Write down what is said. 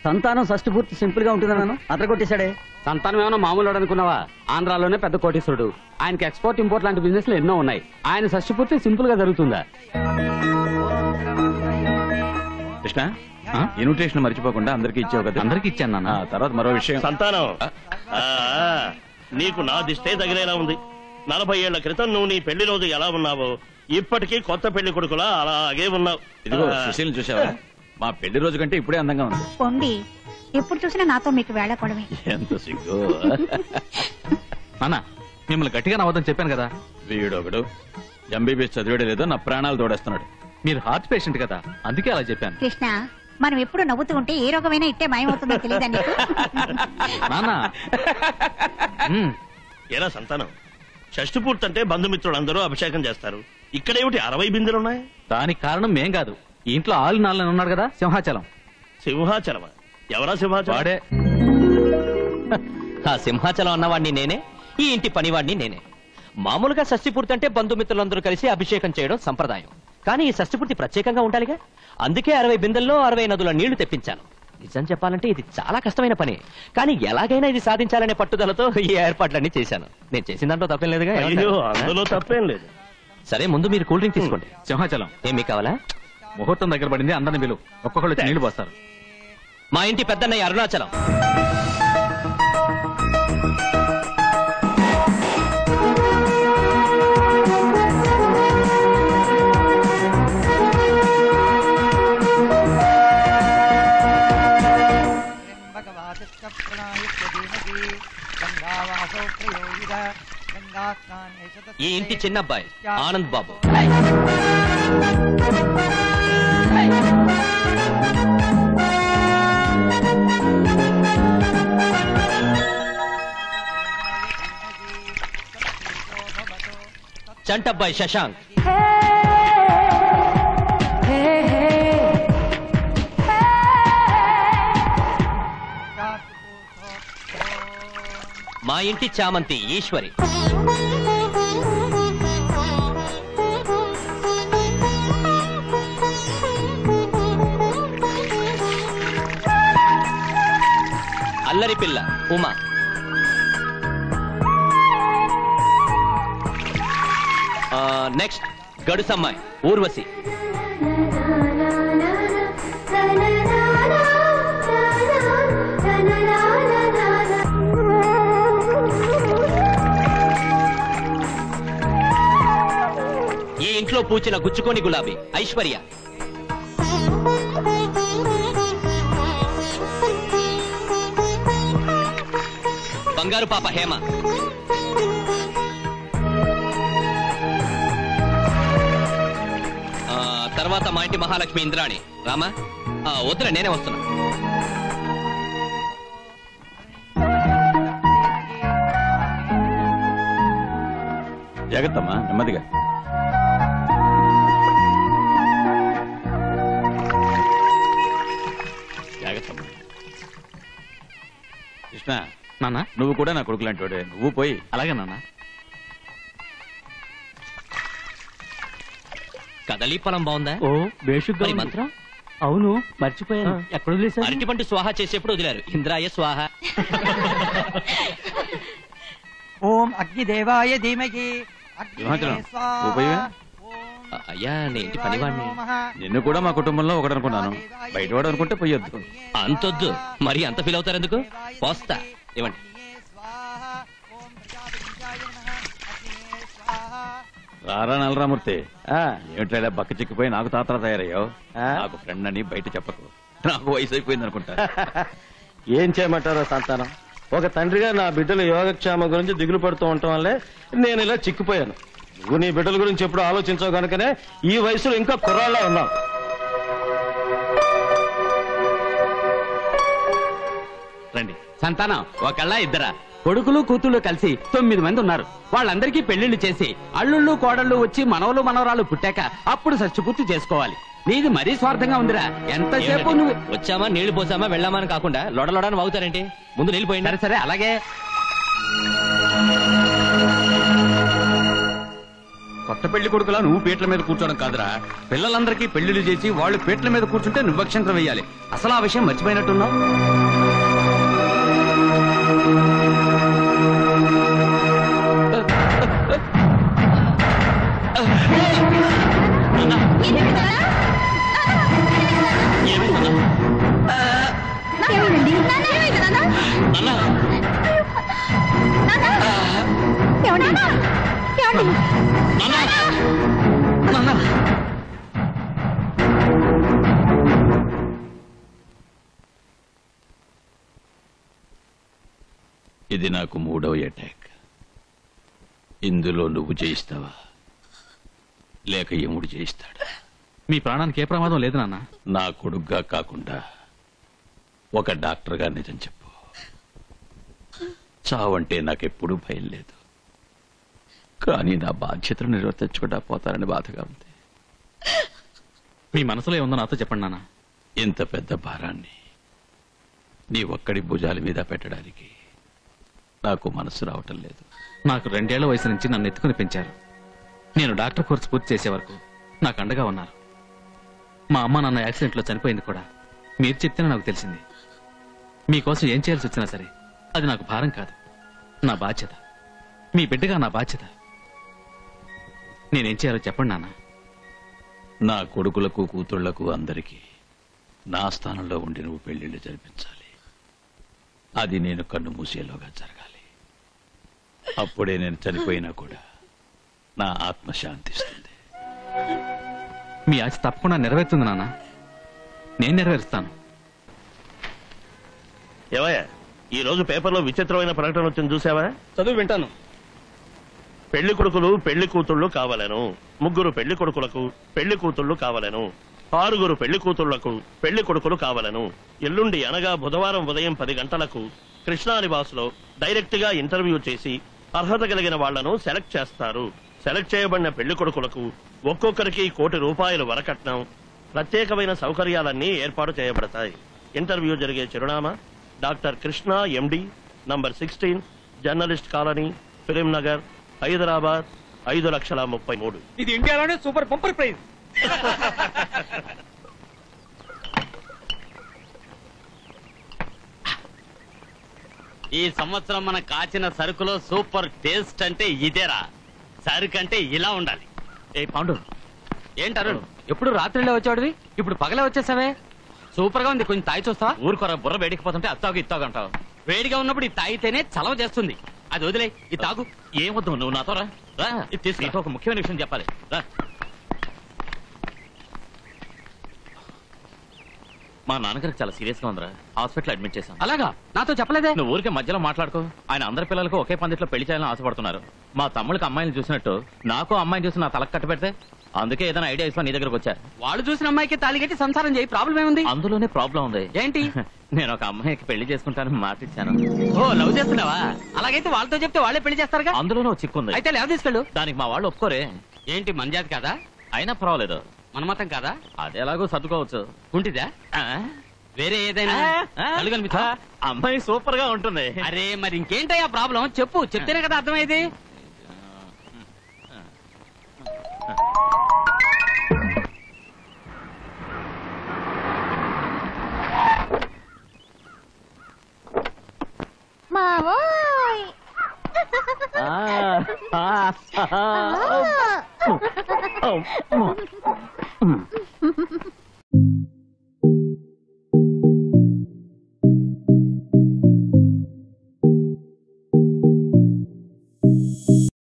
సంతానం షష్టి పూర్తి సింపుల్ గా ఉంటుందన్నాను అతను కొట్టేశాడే. సంతానం ఏమైనా మామూలు అనుకున్నావా? ఆంధ్రాలోనే పెద్ద కోటీశ్వరుడు. ఆయనకి ఎక్స్పోర్ట్ ఇంపోర్ట్ లాంటి బిజినెస్లు ఎన్నో ఉన్నాయి. ఆయన షష్టి పూర్తి సింపుల్ గా జరుగుతుందా? కృష్ణ, ఇన్విటేషన్ మర్చిపోకుండా అందరికి ఇచ్చావు కదా? అందరికి ఇచ్చాను నాన్న. తర్వాత మరో విషయం. సంతానం, నీకు నా దిష్టే తగిలేలా ఉంది. 40 ఏళ్ల క్రితం నువ్వు నీ పెళ్లి రోజు ఎలా ఉన్నావో ఇప్పటికీ కొత్త పెళ్లి కొడుకులా అలాగే ఉన్నావు. ఇదిగో సుశీల్ చూసావా? మా పెళ్లి రోజు కంటే ఇప్పుడే అందంగా ఉంది. పొండి, ఎప్పుడు చూసినా నాతో మీకు వేళకోవడమే. ఎంత సిగ్గు. నాన్న, మిమ్మల్ని గట్టిగా నవ్వదని చెప్పాను కదా. వీడొకడు ఎంబీబీఎస్ చదివాడే లేదో నా ప్రాణాలు తోడేస్తున్నాడు. మీరు హార్ట్ పేషెంట్ కదా, అందుకే అలా చెప్పాను. కృష్ణ, మనం ఎప్పుడు నవ్వుతూ ఉంటే ఏ రోగమైనా ఇట్టే మాయమవుతుందో తెలియదా నీకు? నాన్న, ఏరా సంతానం, షష్టి పూర్తి అంటే బంధుమిత్రులందరూ అభిషేకం చేస్తారు. ఇక్కడేమిటి 60 బిందెలున్నాయి? దానికి కారణం మేం కాదు. ఈ ఇంట్లో ఆలు నాలని ఉన్నాడు కదా, సింహాచలం. సింహాచలమా? ఎవరా సింహాచలం? వాడే. ఆ సింహాచలం అన్నవాడిని నేనే, ఈ ఇంటి పనివాడిని నేనే. మామూలుగా షష్టి పూర్తి అంటే బంధుమిత్రులందరూ కలిసి అభిషేకం చేయడం సంప్రదాయం. కానీ ఈ షష్టి పూర్తి ప్రత్యేకంగా ఉండాలిగా, అందుకే 60 బిందెల్లో 60 నదుల నీళ్లు తెప్పించాను. నిజం చెప్పాలంటే ఇది చాలా కష్టమైన పని, కానీ ఎలాగైనా ఇది సాధించాలనే పట్టుదలతో ఈ ఏర్పాట్లన్నీ చేశాను. నేను చేసిన దాంట్లో తప్పేం లేదుగా. అందులో తప్పేం లేదు. సరే, ముందు మీరు కూల్ డ్రింక్ తీసుకోండి. సింహాచలం, ఏమీ కావాలా? ముహూర్తం దగ్గర పడింది, అందరిని పిలువు. ఒక్కొక్కళ్ళు నీళ్లు పోస్తారు. మా ఇంటి పెద్దన్నయ్య అరుణాచలం. ఈ ఇంటి చిన్నబ్బాయి ఆనంద్ బాబు. చంటబ్బాయి శశాంక్. మా ఇంటి చామంతి ఈశ్వరి. అల్లరి పిల్ల ఉమా. నెక్స్ట్ గడుసమ్మాయి ఊర్వశి. ఈ ఇంట్లో పూచిన గుచ్చుకోని గులాబీ ఐశ్వర్య. బంగారు పాప హేమ. తర్వాత మా ఇంటి మహాలక్ష్మి ఇంద్రాణి. రామా, వద్దులే, నేనే వస్తున్నా. జాగ్రత్తమ్మా, నెమ్మదిగా. జాగ్రత్తమ్మా. కృష్ణ, నాన్న, నువ్వు కూడా నా కొడుకు లాంటి వాడే. నువ్వు పోయి. అలాగే నాన్న. కదలీ పొలం బాగుందా? ఓ బేషుగ్గా మరి మంత్రం? అవును, మర్చిపోయాను. ఎక్కడ వదిలేశారు? అరటి పండు స్వాహ చేసేప్పుడు వదిలారు. ఇంద్రాయ స్వాహ. ఓం అగ్నిదేవాయ ధీమహి. అయ్యా, నేంటి పనివాడిని. నిన్ను కూడా మా కుటుంబంలో ఒకటి అనుకున్నాను. బయటవాడు అనుకుంటే పోయొద్దు. అంతొద్దు, మరి అంత ఫీల్ అవుతారు ఎందుకు? పోస్తా, ఇవ్వండి. రారా నలరామూర్తి, ఏమిట్లా బక్క చిక్కిపోయి నాకు తాతరా తయారయ్యావు? నాకు ఫ్రెండ్ అని బయట చెప్పకు, నాకు వయసు అయిపోయింది అనుకుంటా. ఏం చేయమంటారో సంతానం, ఒక తండ్రిగా నా బిడ్డల యోగక్షేమ గురించి దిగులు పడుతూ ఉండటం వల్లే నేను ఇలా చిక్కిపోయాను. నువ్వు నీ బిడ్డల గురించి ఎప్పుడు ఆలోచించావు కనుకనే ఈ వయసులో ఇంకా కుర్రాళ్ళ ఉన్నావు. రండి. సంతానం ఒకళ్ళ ఇద్దరా? కొడుకులు కూతుళ్ళు కలిసి 9 మంది ఉన్నారు. వాళ్ళందరికీ పెళ్లిళ్లు చేసి అల్లుళ్ళు కోడళ్ళు వచ్చి మనవలు మనవరాలు పుట్టాక అప్పుడు షష్టిపూర్తి చేసుకోవాలి. నీది మరీ స్వార్థంగా ఉందిరా. ఎంతసేపు నువ్వు వచ్చామా నీళ్లు పోసామా వెళ్ళామా అని కాకుండా లొడలొడని వాగుతారేంటి? ముందు నీళ్లు పోయింది. సరే అలాగే. కొత్త కొత్త పెళ్లి కొడుకులా నువ్వు పీటల మీద కూర్చోవడం కాదురా, పిల్లలందరికీ పెళ్లిళ్ళు చేసి వాళ్ళు పీటల మీద కూర్చుంటే నువ్వు అక్షంతరం వెయ్యాలి. అసలు ఆ విషయం మర్చిపోయినట్టున్నావు. ఇది నాకు 3వ అటాక్. ఇందులో నువ్వు జయిస్తావా లేక యముడు జయిస్తాడా? మీ ప్రాణానికి ఏ ప్రమాదం లేదు నాన్న. నా కొడుగ్గా కాకుండా ఒక డాక్టర్గా నిజం చెప్పు. చావంటే నాకెప్పుడూ భయం లేదు, కానీ నా బాధ్యతను నిర్వర్తించకుండా పోతానని బాధగా ఉంది. మీ మనసులో ఏముందో నాతో చెప్పండి నాన్న. ఇంత పెద్ద భారాన్ని నీ ఒక్కడి భుజాల మీద పెట్టడానికి నాకు మనసు రావటం లేదు. నాకు 2 ఏళ్ల వయసు నుంచి నన్ను ఎత్తుకుని పెంచారు. నేను డాక్టర్ కోర్సు పూర్తి చేసే వరకు నాకు అండగా ఉన్నారు. మా అమ్మ నాన్న యాక్సిడెంట్లో చనిపోయింది కూడా మీరు చెప్తేనే నాకు తెలిసింది. మీకోసం ఏం చేయాల్సి వచ్చినా సరే అది నాకు భారం కాదు, నా బాధ్యత. మీ బిడ్డగా నా బాధ్యత. నేనేం చేయాలో చెప్పండి నాన్న. నా కొడుకులకు కూతుళ్లకు అందరికీ నా స్థానంలో ఉండి నువ్వు పెళ్లిళ్ళు జరిపించాలి. అది నేను కన్ను మూసేలోగా జరగాలి. అప్పుడే నేను చనిపోయినా కూడా నా ఆత్మ శాంతిస్తుంది. మీ ఆశ తప్పకుండా నెరవేరుతుంది నాన్న. నేను నెరవేరుస్తాను. ఏవయ్యా, ఈ రోజు పేపర్లో విచిత్రమైన ప్రకటన వచ్చింది, చూసావా? చదువు వింటాను. పెళ్లి కొడుకులు పెళ్లి కూతుళ్లు కావాలను, 3 పెళ్లి కొడుకులకు పెళ్లి కూతుళ్లు కావాలను, 6 పెళ్లి కూతుళ్లకు పెళ్లి కొడుకులు కావాలను. ఎల్లుండి అనగా బుధవారం ఉదయం 10 గంటలకు కృష్ణా నివాసులో డైరెక్ట్ గా ఇంటర్వ్యూ చేసి అర్హత కలిగిన వాళ్లను సెలెక్ట్ చేస్తారు. సెలెక్ట్ చేయబడిన పెళ్లి కొడుకులకు ఒక్కొక్కరికి ₹1 కోటి వరకట్నం, ప్రత్యేకమైన సౌకర్యాలన్నీ ఏర్పాటు చేయబడతాయి. ఇంటర్వ్యూ జరిగే చిరునామా doctor Krishna MD, number 16, journalist colony, film Nagar, Hyderabad 5,33,000. ఇది ఇండియాలోనే సూపర్ పంపర్ ప్రైజ్. ఈ సంవత్సరం మన కాచిన సరుకులో సూపర్ టేస్ట్ అంటే ఇదేరా. సరుకు అంటే ఇలా ఉండాలి. ఏ పాండు, ఏంటారు ఎప్పుడు రాత్రిలో వచ్చాడువి, ఇప్పుడు పగలే వచ్చేసావే? సూపర్ గా ఉంది, కొంచెం తాగి చూస్తావా? ఊరుకోరా, బుర్ర వేడికిపోతుంటే అత్తాగు ఇత్తాగు అంటావు. వేడిగా ఉన్నప్పుడు ఇది తాగితేనే చలవ చేస్తుంది. అది వదిలే, ఇది తాగు. ఏమొద్దు, నువ్వు నాతో రా. రా, ఇది తీసుకు. నీతో ఒక ముఖ్యమైన విషయం చెప్పాలి. రా. మా నాన్నగారికి చాలా సీరియస్ గా ఉందిరా, హాస్పిటల్ అడ్మిట్ చేశాం. అలాగా, నాతో చెప్పలేదే? నువ్వు ఊరికే మధ్యలో మాట్లాడుకో. ఆయన అందరి పిల్లలకు ఒకే పందిట్లో పెళ్లి చేయాలని ఆశపడుతున్నారు. మా తమ్ముడికి అమ్మాయిని చూసినట్టు నాకు అమ్మాయిని చూసి నా తలకు కట్టు పెడితే, అందుకే ఏదైనా ఐడియా ఇస్తా నీ దగ్గరకు వచ్చా. వాళ్ళు చూసిన అమ్మాయికి తాళిగట్టి సంసారం చేయి, ప్రాబ్లం ఏముంది? అందులోనే ప్రాబ్లం ఉంది. ఏంటి? నేను ఒక అమ్మాయికి పెళ్లి చేసుకుంటానని మాట ఇచ్చాను. ఓ, లవ్ చేస్తున్నావా? అలాగైతే వాళ్ళతో చెప్తే వాళ్ళే పెళ్లి చేస్తారుగా. అందులోనే చిక్కుంది. అయితే లేవ తీసుకెళ్ళు. దానికి మా వాళ్ళు ఒప్పుకోరే. ఏంటి, మన జాతి కాదా? అయినా పర్వాలేదు, మన మతం కాదా? అది ఎలాగో సర్దుకోవచ్చు. ఉంటిదా? వేరే ఏదైనా కళ్ళు కనిపిస్తా? అమ్మాయి సూపర్ గా ఉంటుంది. అరే మరి ఇంకేంటయ్యా ప్రాబ్లం? చెప్పు, చెప్తేనే కదా అర్థమైంది. మావోయ్